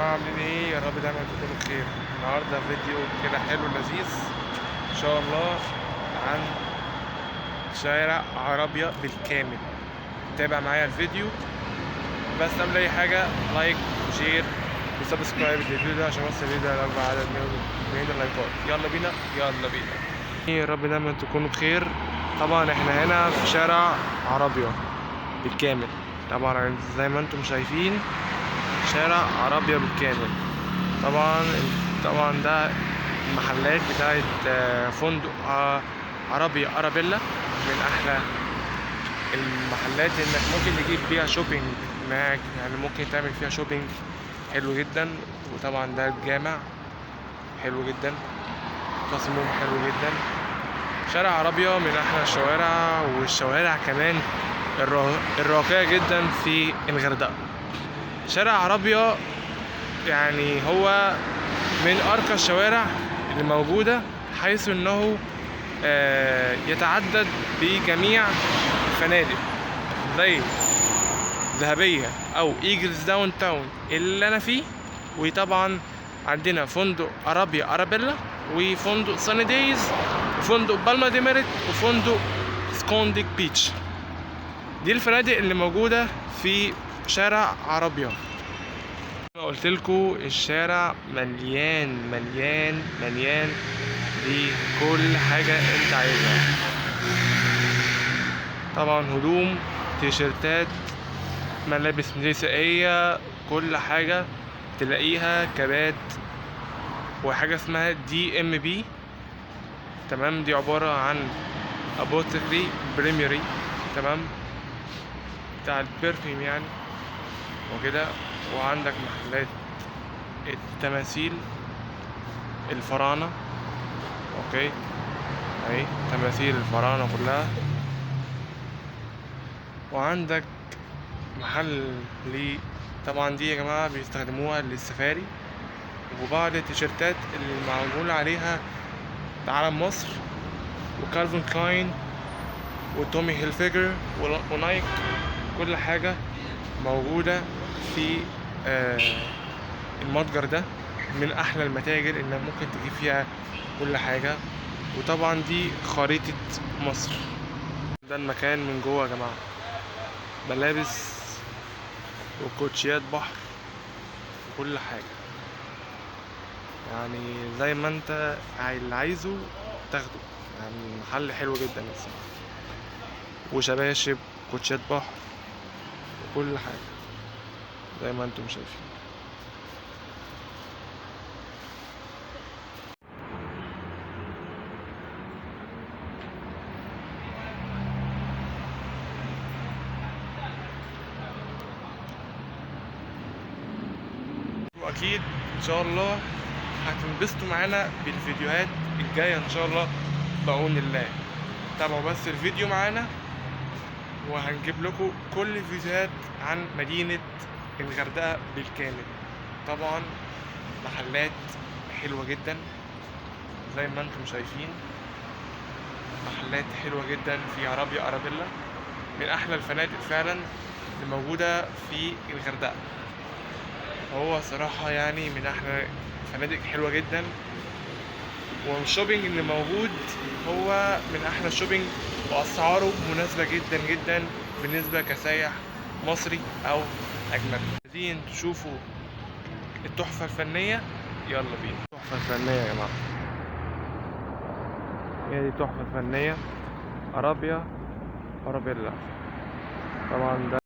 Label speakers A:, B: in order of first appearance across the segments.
A: جماعة عاملين ايه؟ يا رب دايما تكونوا بخير. النهاردة فيديو كده حلو لذيذ ان شاء الله عن شارع عربية بالكامل. تابع معايا الفيديو، بس قبل اي حاجة لايك وشير وسبسكرايب للفيديو ده عشان نوصل الفيديو لأكبر عدد من اللايكات. يلا بينا يلا بينا. يا رب دايما تكونوا بخير. طبعا احنا هنا في شارع عربية بالكامل، طبعا زي ما انتم شايفين شارع عربية بالكامل. طبعا ده المحلات بتاعت فندق عربية أرابيلا، من أحلى المحلات إنك ممكن تجيب بيها شوبينج معاك، يعني ممكن تعمل فيها شوبينج حلو جدا. وطبعا ده الجامع حلو جدا، تصميمه حلو جدا. شارع عربية من أحلى الشوارع، والشوارع كمان الراقية جدا في الغردقة. شارع عربية يعني هو من أرقى الشوارع اللي موجودة، حيث أنه يتعدد بجميع الفنادق زي ذهبية أو إيجلز داون تاون اللي أنا فيه، وطبعا عندنا فندق عربية أرابيلا، وفندق ساني دايز، وفندق بالما دي ميريت، وفندق سكونديك بيتش. دي الفنادق اللي موجودة في شارع عربية. قلت لكم الشارع مليان مليان مليان بكل حاجة انت عايزها. طبعا هدوم، تيشيرتات، ملابس نسائية، كل حاجة تلاقيها. كبات وحاجة اسمها DMB، تمام، دي عبارة عن ابوتيكري بريميري، تمام، بتاع البرفيوم يعني وكده. وعندك محلات التماثيل الفراعنة، اوكي، اهي تماثيل الفراعنة كلها. وعندك محل طبعا دي يا جماعة بيستخدموها للسفاري، وبعض التيشيرتات اللي معمول عليها علم مصر، وكالفين كلاين وتومي هيلفيجر ونايك. كل حاجة موجودة في المتجر ده، من احلى المتاجر اللي ممكن تجيب فيها كل حاجة. وطبعا دي خريطة مصر. ده المكان من جوه يا جماعة، ملابس وكوتشيات بحر وكل حاجة، يعني زي ما انت اللي عايزه تاخده. يعني محل حلو جدا الصراحة، وشباشب، كوتشيات بحر، وكل حاجة زي ما انتم شايفين. واكيد ان شاء الله هتنبسطوا معانا بالفيديوهات الجايه ان شاء الله بعون الله. تابعوا بس الفيديو معانا، وهنجيب لكم كل الفيديوهات عن مدينه الغردقه بالكامل. طبعا محلات حلوه جدا زي ما انتم شايفين، محلات حلوه جدا في عربية أرابيلا، من احلى الفنادق فعلا اللي موجوده في الغردقه. هو صراحة يعني من أحلى فنادق حلوة جدا، والشوبينج اللي موجود هو من أحلى الشوبينج، وأسعاره مناسبة جدا جدا بالنسبة كسايح مصري أو أجنبي. عايزين تشوفوا التحفة الفنية؟ يلا بينا. التحفة الفنية يا جماعة، هي دي التحفة الفنية أرابيلا. طبعا ده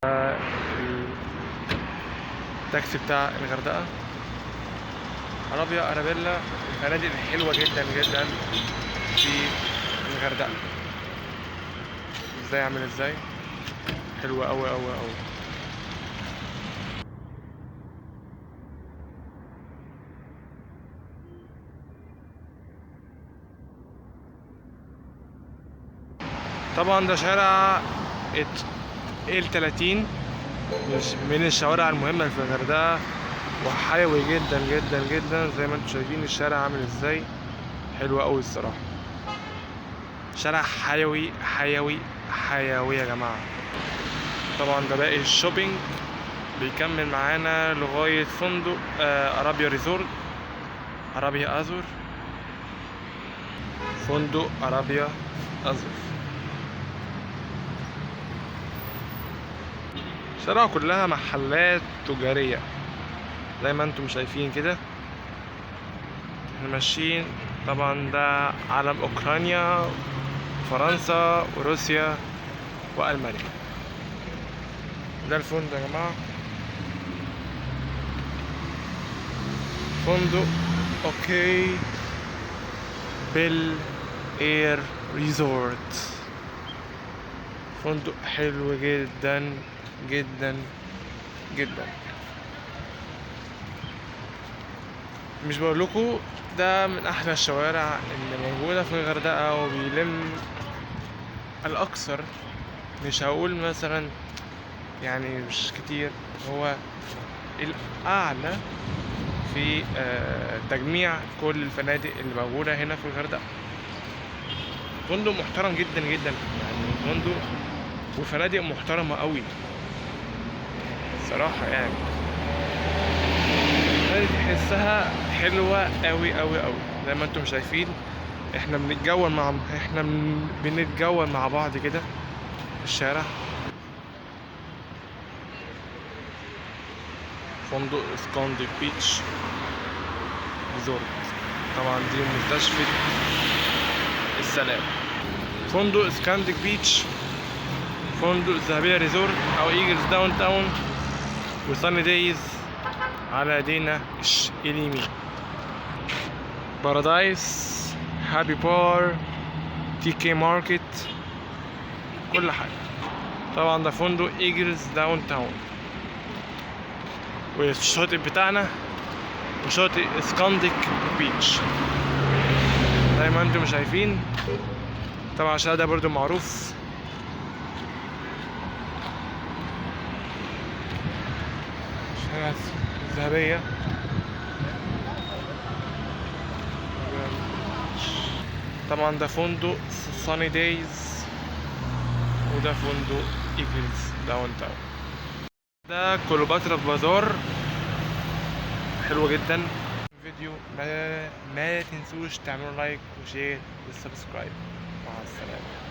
A: التاكسي بتاع الغردقة. عربية أرابيلا الفنادق الحلوة جدا جدا في الغردقة. ازاي عامل ازاي حلوة أوي أوي أوي. طبعا ده شارع ال30، من الشوارع المهمة في الغردقة، وحيوي جدا جدا جدا. زي ما انتم شايفين الشارع عامل ازاي، حلو أوي الصراحة. شارع حيوي حيوي حيوي يا جماعة. طبعا ده باقي الشوبينج بيكمل معانا لغاية فندق أرابيا ريزورت، أرابيا أزور، فندق أرابيا أزور. الشارع كلها محلات تجارية زي ما انتم شايفين كده. احنا ماشيين، طبعا ده علم اوكرانيا، فرنسا وروسيا والمانيا. ده الفندق يا جماعة، فندق اوكي بيل اير ريزورت. فندق حلو جدا جدا جدا. مش بقولكوا ده من احلى الشوارع اللي موجودة في الغردقة، وبيلم الاكثر، مش هقول مثلا يعني مش كتير، هو الاعلى في تجميع كل الفنادق اللي موجودة هنا في الغردقة. فندق محترم جدا جدا، يعني فندق وفنادق محترمة قوي صراحة. يعني تحسها حلوة قوي قوي قوي. زي ما انتم شايفين احنا بنتجول مع بعض كده في الشارع. فندق اسكندر بيتش ريزورت، طبعا دي مستشفى السلام. فندق اسكندر بيتش، فندق الذهبية ريزورت او ايجلز داون تاون، وساني دايز على ايدينا اليمين. بارادايس، هابي بار، تي كي ماركت، كل حاجة. طبعا ده فندق ايجلز داون تاون، والشاطئ بتاعنا وشاطئ اسكندك بيتش زي ما انتم شايفين. طبعا عشان ده برضو معروف. شارع الذهبية. طبعا ده فندق ساني دايز، وده فندق ايجلز داون تاون. ده كليوباترا بازار، حلو جدا. الفيديو ما تنسوش تعملوا لايك وشير وسبسكرايب. مع السلامة.